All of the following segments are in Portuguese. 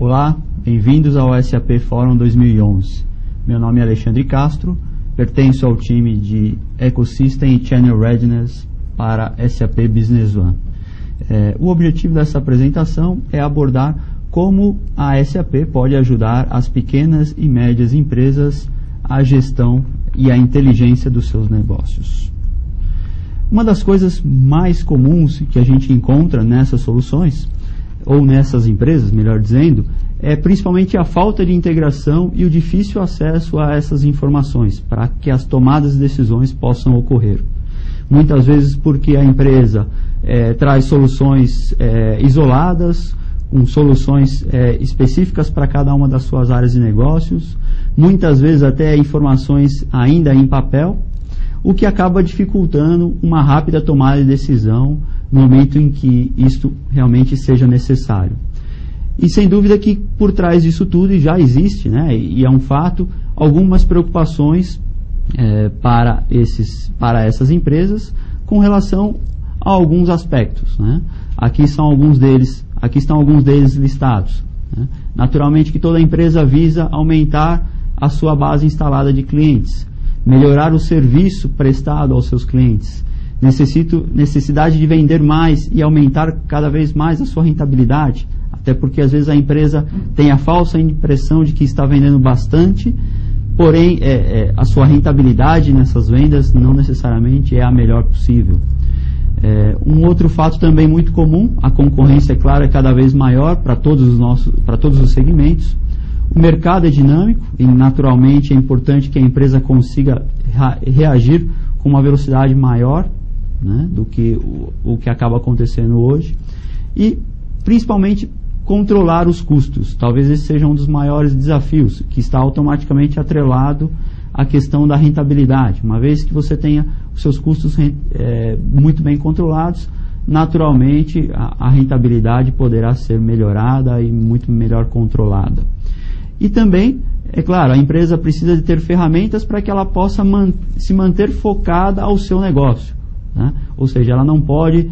Olá, bem-vindos ao SAP Forum 2011. Meu nome é Alexandre Castro, pertenço ao time de Ecosystem e Channel Readiness para SAP Business One. O objetivo dessa apresentação é abordar como a SAP pode ajudar as pequenas e médias empresas à gestão e à inteligência dos seus negócios. Uma das coisas mais comuns que a gente encontra nessas soluções, ou nessas empresas, melhor dizendo, é principalmente a falta de integração e o difícil acesso a essas informações para que as tomadas de decisões possam ocorrer. Muitas vezes porque a empresa traz soluções isoladas, com soluções específicas para cada uma das suas áreas de negócios, muitas vezes até informações ainda em papel, o que acaba dificultando uma rápida tomada de decisão no momento em que isto realmente seja necessário. E sem dúvida que por trás disso tudo já existe, né, e é um fato, algumas preocupações para essas empresas com relação a alguns aspectos, né? Aqui estão alguns deles listados, né? Naturalmente que toda empresa visa aumentar a sua base instalada de clientes, melhorar o serviço prestado aos seus clientes, necessidade de vender mais e aumentar cada vez mais a sua rentabilidade, até porque às vezes a empresa tem a falsa impressão de que está vendendo bastante, porém a sua rentabilidade nessas vendas não necessariamente é a melhor possível. Um outro fato também muito comum, a concorrência, é claro, é cada vez maior para todos os segmentos. O mercado é dinâmico e naturalmente é importante que a empresa consiga reagir com uma velocidade maior, né, do que o que acaba acontecendo hoje, e principalmente controlar os custos. Talvez esse seja um dos maiores desafios, que está automaticamente atrelado à questão da rentabilidade. Uma vez que você tenha os seus custos muito bem controlados, naturalmente a rentabilidade poderá ser melhorada e muito melhor controlada. E também, é claro, a empresa precisa de ter ferramentas para que ela possa se manter focada ao seu negócio, né? Ou seja, ela não pode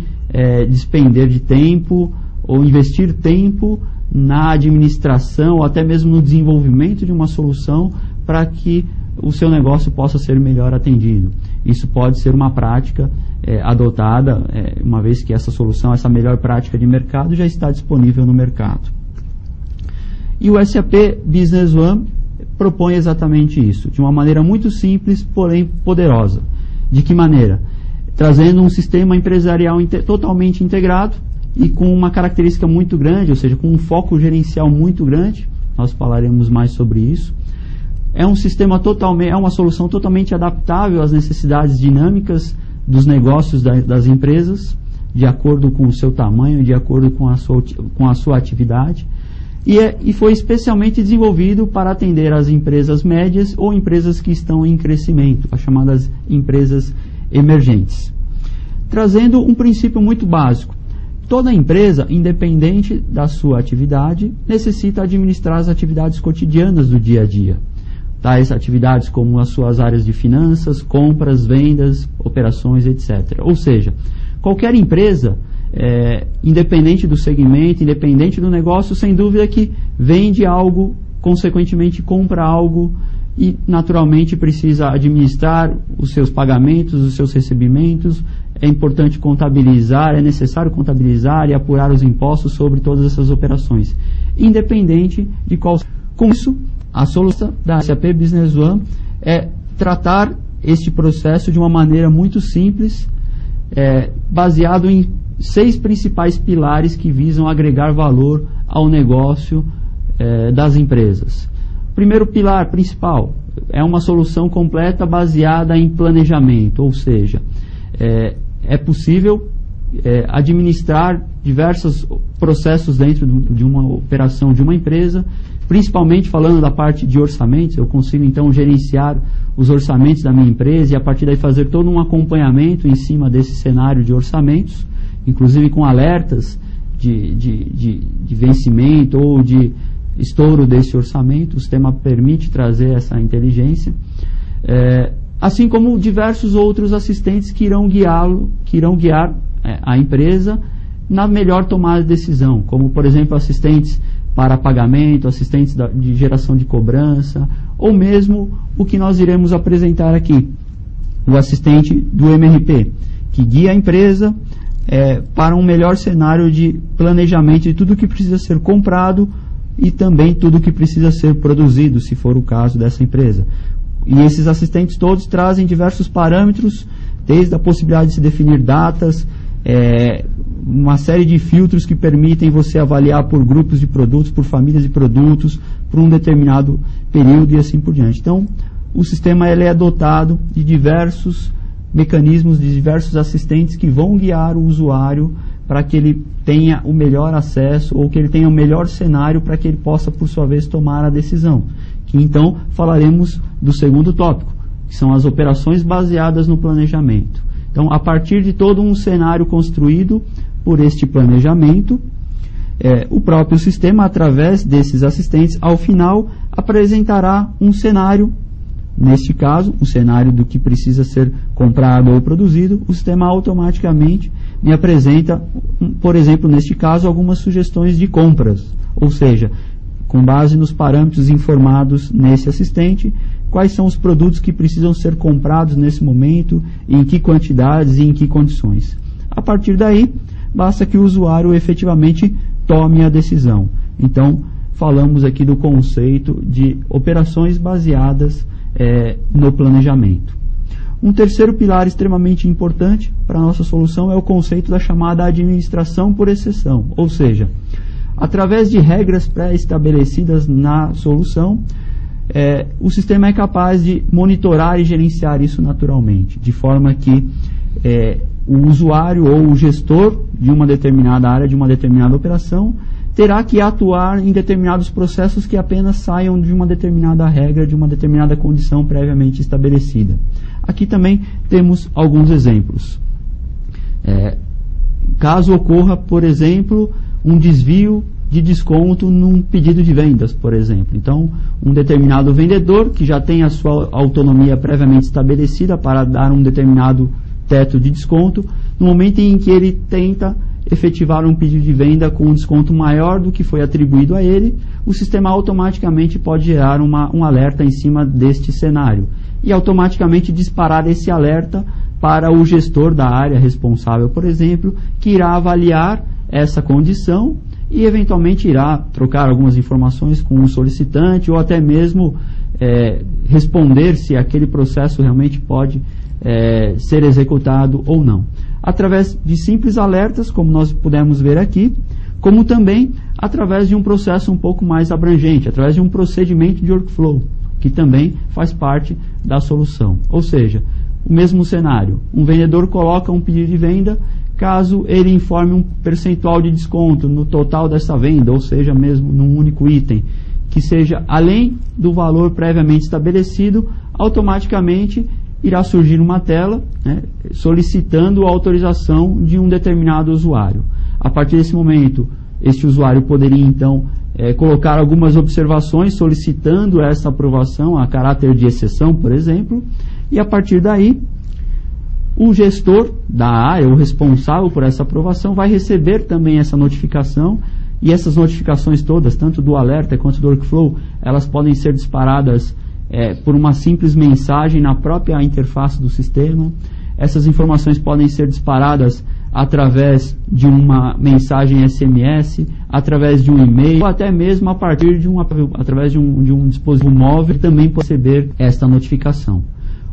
despender de tempo ou investir tempo na administração ou até mesmo no desenvolvimento de uma solução para que o seu negócio possa ser melhor atendido. Isso pode ser uma prática adotada, uma vez que essa solução, essa melhor prática de mercado já está disponível no mercado. E o SAP Business One propõe exatamente isso, de uma maneira muito simples, porém poderosa. De que maneira? Trazendo um sistema empresarial totalmente integrado e com uma característica muito grande, ou seja, com um foco gerencial muito grande. Nós falaremos mais sobre isso. É uma solução totalmente adaptável às necessidades dinâmicas dos negócios das empresas, de acordo com o seu tamanho, de acordo com a sua atividade. E foi especialmente desenvolvido para atender as empresas médias ou empresas que estão em crescimento, as chamadas empresas emergentes. Trazendo um princípio muito básico. Toda empresa, independente da sua atividade, necessita administrar as atividades cotidianas do dia a dia. Tais atividades como as suas áreas de finanças, compras, vendas, operações, etc. Ou seja, qualquer empresa, independente do segmento, independente do negócio, sem dúvida que vende algo, consequentemente compra algo e naturalmente precisa administrar os seus pagamentos, os seus recebimentos. É importante contabilizar, é necessário contabilizar e apurar os impostos sobre todas essas operações, independente de qual. Com isso, a solução da SAP Business One é tratar este processo de uma maneira muito simples, baseado em 6 principais pilares que visam agregar valor ao negócio das empresas. O primeiro pilar principal é uma solução completa baseada em planejamento, ou seja, é possível administrar diversos processos dentro de uma operação de uma empresa, principalmente falando da parte de orçamentos. Eu consigo então gerenciar os orçamentos da minha empresa e a partir daí fazer todo um acompanhamento em cima desse cenário de orçamentos, inclusive com alertas de vencimento ou de estouro desse orçamento. O sistema permite trazer essa inteligência, assim como diversos outros assistentes que irão guiar a empresa na melhor tomada de decisão, como por exemplo assistentes para pagamento, assistentes de geração de cobrança, ou mesmo o que nós iremos apresentar aqui, o assistente do MRP, que guia a empresa para um melhor cenário de planejamento de tudo que precisa ser comprado e também tudo que precisa ser produzido, se for o caso dessa empresa. E esses assistentes todos trazem diversos parâmetros, desde a possibilidade de se definir datas, uma série de filtros que permitem você avaliar por grupos de produtos, por famílias de produtos, por um determinado período e assim por diante. Então, o sistema ele é dotado de diversos mecanismos, de diversos assistentes que vão guiar o usuário para que ele tenha o melhor acesso ou que ele tenha o melhor cenário para que ele possa, por sua vez, tomar a decisão. Que então falaremos do segundo tópico, que são as operações baseadas no planejamento. Então, a partir de todo um cenário construído por este planejamento, o próprio sistema, através desses assistentes, ao final apresentará um cenário. Neste caso, o cenário do que precisa ser comprado ou produzido, o sistema automaticamente me apresenta, por exemplo, neste caso, algumas sugestões de compras, ou seja, com base nos parâmetros informados nesse assistente, quais são os produtos que precisam ser comprados nesse momento, em que quantidades e em que condições. A partir daí, basta que o usuário efetivamente tome a decisão. Então, falamos aqui do conceito de operações baseadas no planejamento. Um terceiro pilar extremamente importante para a nossa solução é o conceito da chamada administração por exceção, ou seja, através de regras pré-estabelecidas na solução, o sistema é capaz de monitorar e gerenciar isso naturalmente, de forma que o usuário ou o gestor de uma determinada área, de uma determinada operação, terá que atuar em determinados processos que apenas saiam de uma determinada regra, de uma determinada condição previamente estabelecida. Aqui também temos alguns exemplos. Caso ocorra, por exemplo, um desvio de desconto num pedido de vendas, por exemplo. Então, um determinado vendedor que já tem a sua autonomia previamente estabelecida para dar um determinado teto de desconto, no momento em que ele tenta efetivar um pedido de venda com um desconto maior do que foi atribuído a ele, o sistema automaticamente pode gerar um alerta em cima deste cenário e automaticamente disparar esse alerta para o gestor da área responsável, por exemplo, que irá avaliar essa condição e eventualmente irá trocar algumas informações com o solicitante ou até mesmo responder se aquele processo realmente pode ser executado ou não. Através de simples alertas, como nós pudemos ver aqui, como também através de um processo um pouco mais abrangente, através de um procedimento de workflow, que também faz parte da solução. Ou seja, o mesmo cenário, um vendedor coloca um pedido de venda, caso ele informe um percentual de desconto no total dessa venda, ou seja, mesmo num único item, que seja além do valor previamente estabelecido, automaticamente irá surgir uma tela solicitando a autorização de um determinado usuário. A partir desse momento, este usuário poderia então colocar algumas observações solicitando essa aprovação a caráter de exceção, por exemplo, e a partir daí o gestor da área, o responsável por essa aprovação, vai receber também essa notificação, e essas notificações todas, tanto do alerta quanto do workflow, elas podem ser disparadas por uma simples mensagem na própria interface do sistema. Essas informações podem ser disparadas através de uma mensagem SMS, através de um e-mail, ou até mesmo a partir de através de um dispositivo móvel, também pode receber esta notificação.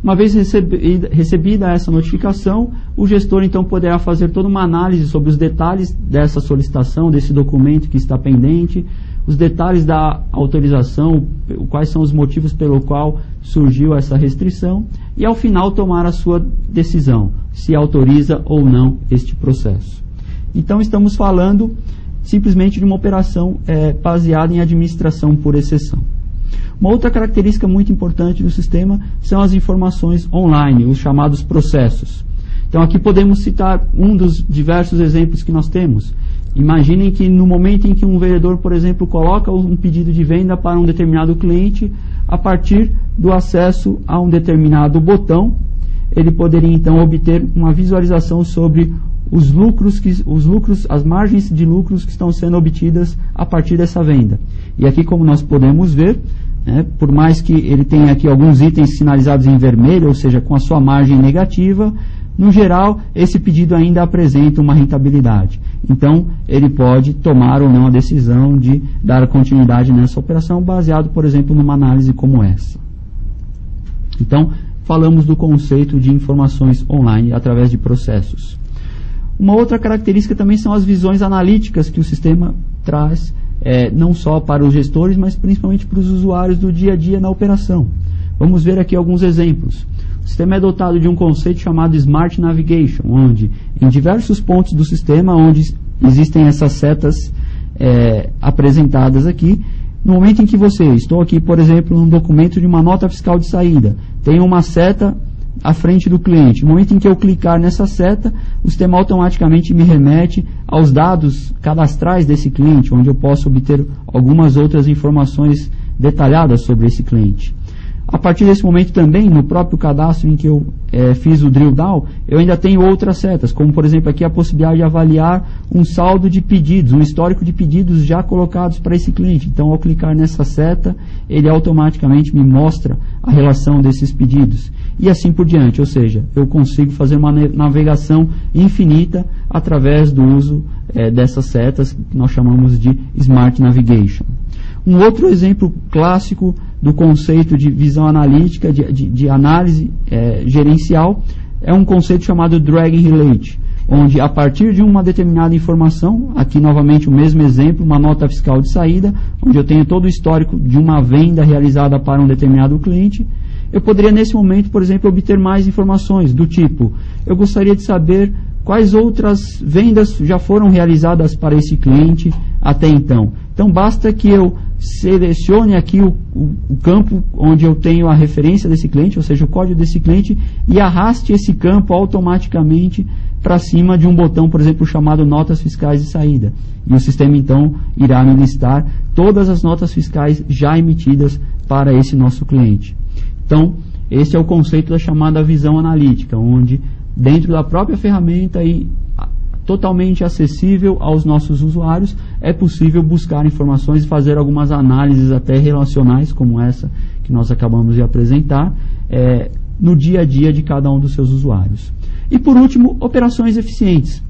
Uma vez recebida essa notificação, o gestor então poderá fazer toda uma análise sobre os detalhes dessa solicitação, desse documento que está pendente, os detalhes da autorização, quais são os motivos pelo qual surgiu essa restrição, e ao final tomar a sua decisão, se autoriza ou não este processo. Então estamos falando simplesmente de uma operação baseada em administração por exceção. Uma outra característica muito importante do sistema são as informações online, os chamados processos. Então aqui podemos citar um dos diversos exemplos que nós temos. Imaginem que no momento em que um vendedor, por exemplo, coloca um pedido de venda para um determinado cliente, a partir do acesso a um determinado botão, ele poderia então obter uma visualização sobre as margens de lucros que estão sendo obtidas a partir dessa venda. E aqui, como nós podemos ver, por mais que ele tenha aqui alguns itens sinalizados em vermelho, ou seja, com a sua margem negativa, no geral, esse pedido ainda apresenta uma rentabilidade. Então, ele pode tomar ou não a decisão de dar continuidade nessa operação, baseado, por exemplo, numa análise como essa. Então, falamos do conceito de informações online através de processos. Uma outra característica também são as visões analíticas que o sistema traz, não só para os gestores, mas principalmente para os usuários do dia a dia na operação. Vamos ver aqui alguns exemplos. O sistema é dotado de um conceito chamado Smart Navigation, onde em diversos pontos do sistema, onde existem essas setas apresentadas aqui, no momento em que estou aqui, por exemplo, num documento de uma nota fiscal de saída, tem uma seta à frente do cliente. No momento em que eu clicar nessa seta, o sistema automaticamente me remete aos dados cadastrais desse cliente, onde eu posso obter algumas outras informações detalhadas sobre esse cliente. A partir desse momento também, no próprio cadastro em que eu fiz o drill down, eu ainda tenho outras setas, como por exemplo aqui a possibilidade de avaliar um saldo de pedidos, um histórico de pedidos já colocados para esse cliente. Então, ao clicar nessa seta, ele automaticamente me mostra a relação desses pedidos. E assim por diante, ou seja, eu consigo fazer uma navegação infinita através do uso dessas setas que nós chamamos de Smart Navigation. Um outro exemplo clássico do conceito de visão analítica, de análise gerencial, é um conceito chamado Drag and Relate, onde a partir de uma determinada informação, aqui novamente o mesmo exemplo, uma nota fiscal de saída, onde eu tenho todo o histórico de uma venda realizada para um determinado cliente, eu poderia nesse momento, por exemplo, obter mais informações do tipo, eu gostaria de saber quais outras vendas já foram realizadas para esse cliente até então. Então, basta que eu selecione aqui o campo onde eu tenho a referência desse cliente, ou seja, o código desse cliente, e arraste esse campo automaticamente para cima de um botão, por exemplo, chamado Notas Fiscais de Saída. E o sistema, então, irá me listar todas as notas fiscais já emitidas para esse nosso cliente. Então, esse é o conceito da chamada visão analítica, onde dentro da própria ferramenta e totalmente acessível aos nossos usuários, é possível buscar informações e fazer algumas análises até relacionais, como essa que nós acabamos de apresentar, no dia a dia de cada um dos seus usuários. E por último, operações eficientes.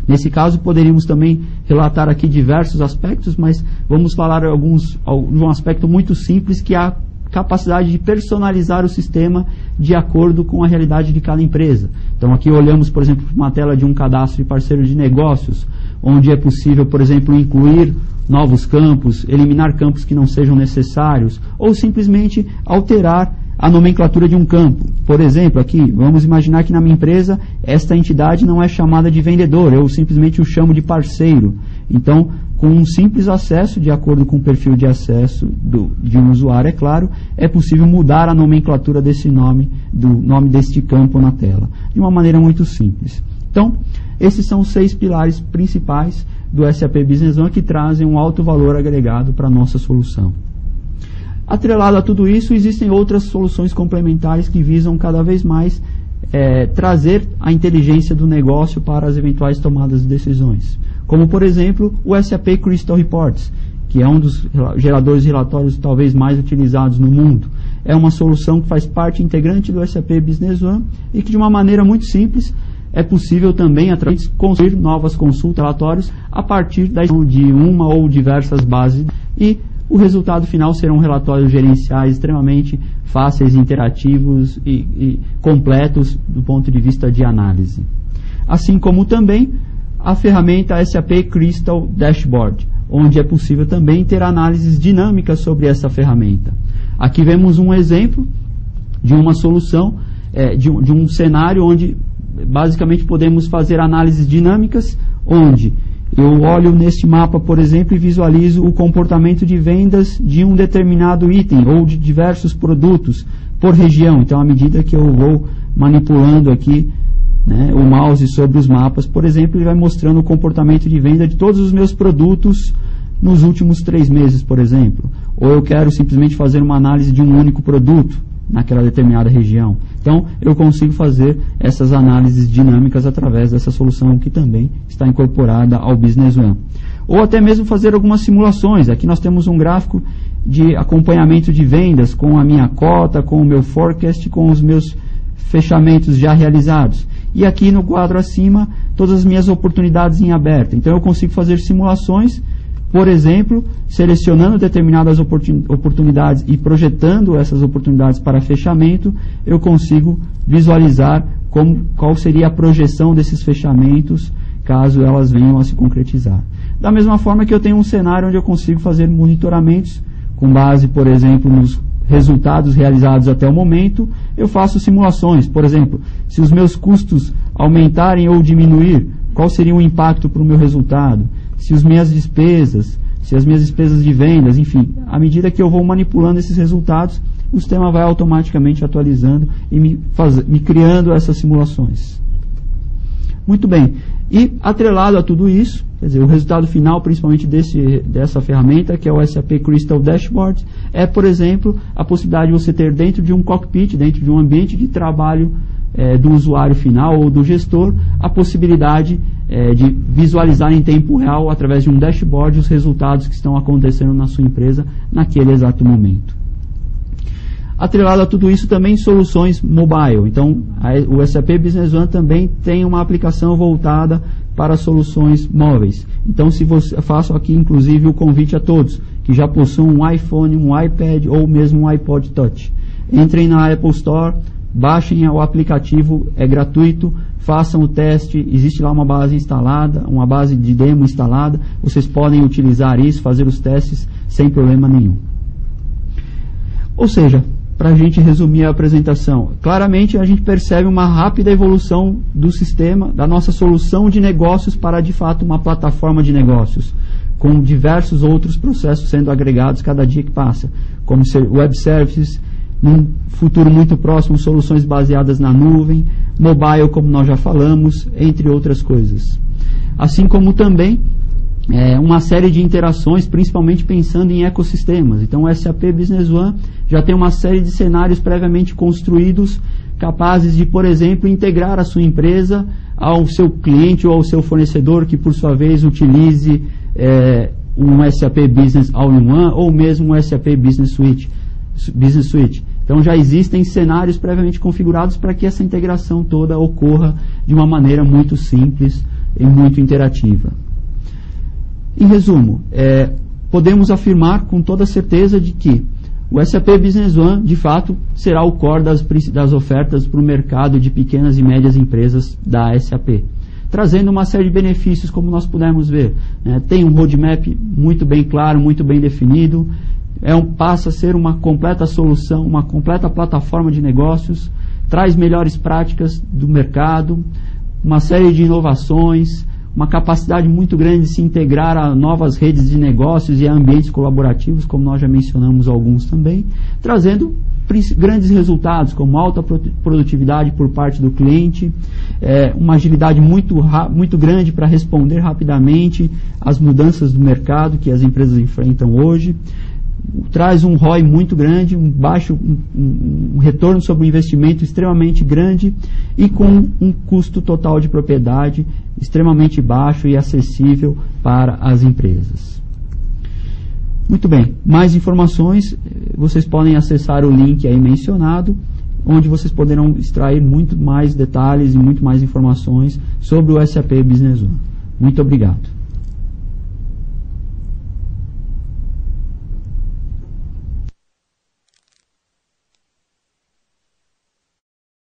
Nesse caso, poderíamos também relatar aqui diversos aspectos, mas vamos falar de um aspecto muito simples, que é a capacidade de personalizar o sistema de acordo com a realidade de cada empresa. Então aqui olhamos, por exemplo, uma tela de um cadastro de parceiro de negócios, onde é possível, por exemplo, incluir novos campos, eliminar campos que não sejam necessários, ou simplesmente alterar a nomenclatura de um campo. Por exemplo, aqui, vamos imaginar que na minha empresa, esta entidade não é chamada de vendedor, eu simplesmente o chamo de parceiro. Então, com um simples acesso, de acordo com o perfil de acesso de um usuário, é claro, é possível mudar a nomenclatura desse nome, do nome deste campo na tela, de uma maneira muito simples. Então, esses são os 6 pilares principais do SAP Business One que trazem um alto valor agregado para a nossa solução. Atrelado a tudo isso, existem outras soluções complementares que visam cada vez mais trazer a inteligência do negócio para as eventuais tomadas de decisões. Como, por exemplo, o SAP Crystal Reports, que é um dos geradores de relatórios talvez mais utilizados no mundo. É uma solução que faz parte integrante do SAP Business One e que, de uma maneira muito simples, é possível também, através de construir novas consultas, relatórios, a partir de uma ou diversas bases, e o resultado final serão relatórios gerenciais extremamente fáceis, interativos e completos do ponto de vista de análise. Assim como também a ferramenta SAP Crystal Dashboard, onde é possível também ter análises dinâmicas sobre essa ferramenta. Aqui vemos um exemplo de uma solução, de um cenário onde basicamente podemos fazer análises dinâmicas, onde eu olho neste mapa, por exemplo, e visualizo o comportamento de vendas de um determinado item ou de diversos produtos por região. Então, à medida que eu vou manipulando aqui o mouse sobre os mapas, por exemplo, ele vai mostrando o comportamento de venda de todos os meus produtos nos últimos 3 meses, por exemplo. Ou eu quero simplesmente fazer uma análise de um único produto naquela determinada região. Então, eu consigo fazer essas análises dinâmicas através dessa solução que também está incorporada ao Business One. Ou até mesmo fazer algumas simulações. Aqui nós temos um gráfico de acompanhamento de vendas com a minha cota, com o meu forecast, com os meus fechamentos já realizados. E aqui no quadro acima, todas as minhas oportunidades em aberto. Então, eu consigo fazer simulações, por exemplo, selecionando determinadas oportunidades e projetando essas oportunidades para fechamento, eu consigo visualizar qual seria a projeção desses fechamentos, caso elas venham a se concretizar. Da mesma forma que eu tenho um cenário onde eu consigo fazer monitoramentos, com base, por exemplo, nos resultados realizados até o momento, eu faço simulações. Por exemplo, se os meus custos aumentarem ou diminuir, qual seria o impacto para o meu resultado? Se as minhas despesas de vendas, enfim, à medida que eu vou manipulando esses resultados, o sistema vai automaticamente atualizando e me criando essas simulações. Muito bem. E atrelado a tudo isso, quer dizer, o resultado final, principalmente dessa ferramenta, que é o SAP Crystal Dashboard, é, por exemplo, a possibilidade de você ter dentro de um cockpit, dentro de um ambiente de trabalho do usuário final ou do gestor, a possibilidade de visualizar em tempo real, através de um dashboard, os resultados que estão acontecendo na sua empresa naquele exato momento. Atrelado a tudo isso também soluções mobile. Então, o SAP Business One também tem uma aplicação voltada para soluções móveis. Então, eu faço aqui inclusive o convite a todos que já possuem um iPhone, um iPad ou mesmo um iPod Touch. Entrem na Apple Store, baixem o aplicativo, é gratuito, façam o teste, existe lá uma base instalada, uma base de demo instalada, vocês podem utilizar isso, fazer os testes sem problema nenhum. Ou seja, para a gente resumir a apresentação, claramente a gente percebe uma rápida evolução do sistema, da nossa solução de negócios para, de fato, uma plataforma de negócios, com diversos outros processos sendo agregados cada dia que passa, como web services, num futuro muito próximo, soluções baseadas na nuvem, mobile, como nós já falamos, entre outras coisas. Assim como também uma série de interações, principalmente pensando em ecossistemas. Então, o SAP Business One já tem uma série de cenários previamente construídos, capazes de, por exemplo, integrar a sua empresa ao seu cliente ou ao seu fornecedor, que por sua vez utilize um SAP Business All-in-One ou mesmo um SAP Business Suite. Então, já existem cenários previamente configurados para que essa integração toda ocorra de uma maneira muito simples e muito interativa. Em resumo, podemos afirmar com toda certeza de que o SAP Business One, de fato, será o core das ofertas para o mercado de pequenas e médias empresas da SAP, trazendo uma série de benefícios, como nós pudemos ver. Tem um roadmap muito bem claro, muito bem definido, passa a ser uma completa solução, uma completa plataforma de negócios, traz melhores práticas do mercado, uma série de inovações, uma capacidade muito grande de se integrar a novas redes de negócios e a ambientes colaborativos, como nós já mencionamos alguns também, trazendo grandes resultados, como alta produtividade por parte do cliente, uma agilidade muito grande para responder rapidamente às mudanças do mercado que as empresas enfrentam hoje, traz um ROI muito grande, um retorno sobre o investimento extremamente grande e com um custo total de propriedade extremamente baixo e acessível para as empresas. Muito bem, mais informações, vocês podem acessar o link aí mencionado, onde vocês poderão extrair muito mais detalhes e muito mais informações sobre o SAP Business One. Muito obrigado.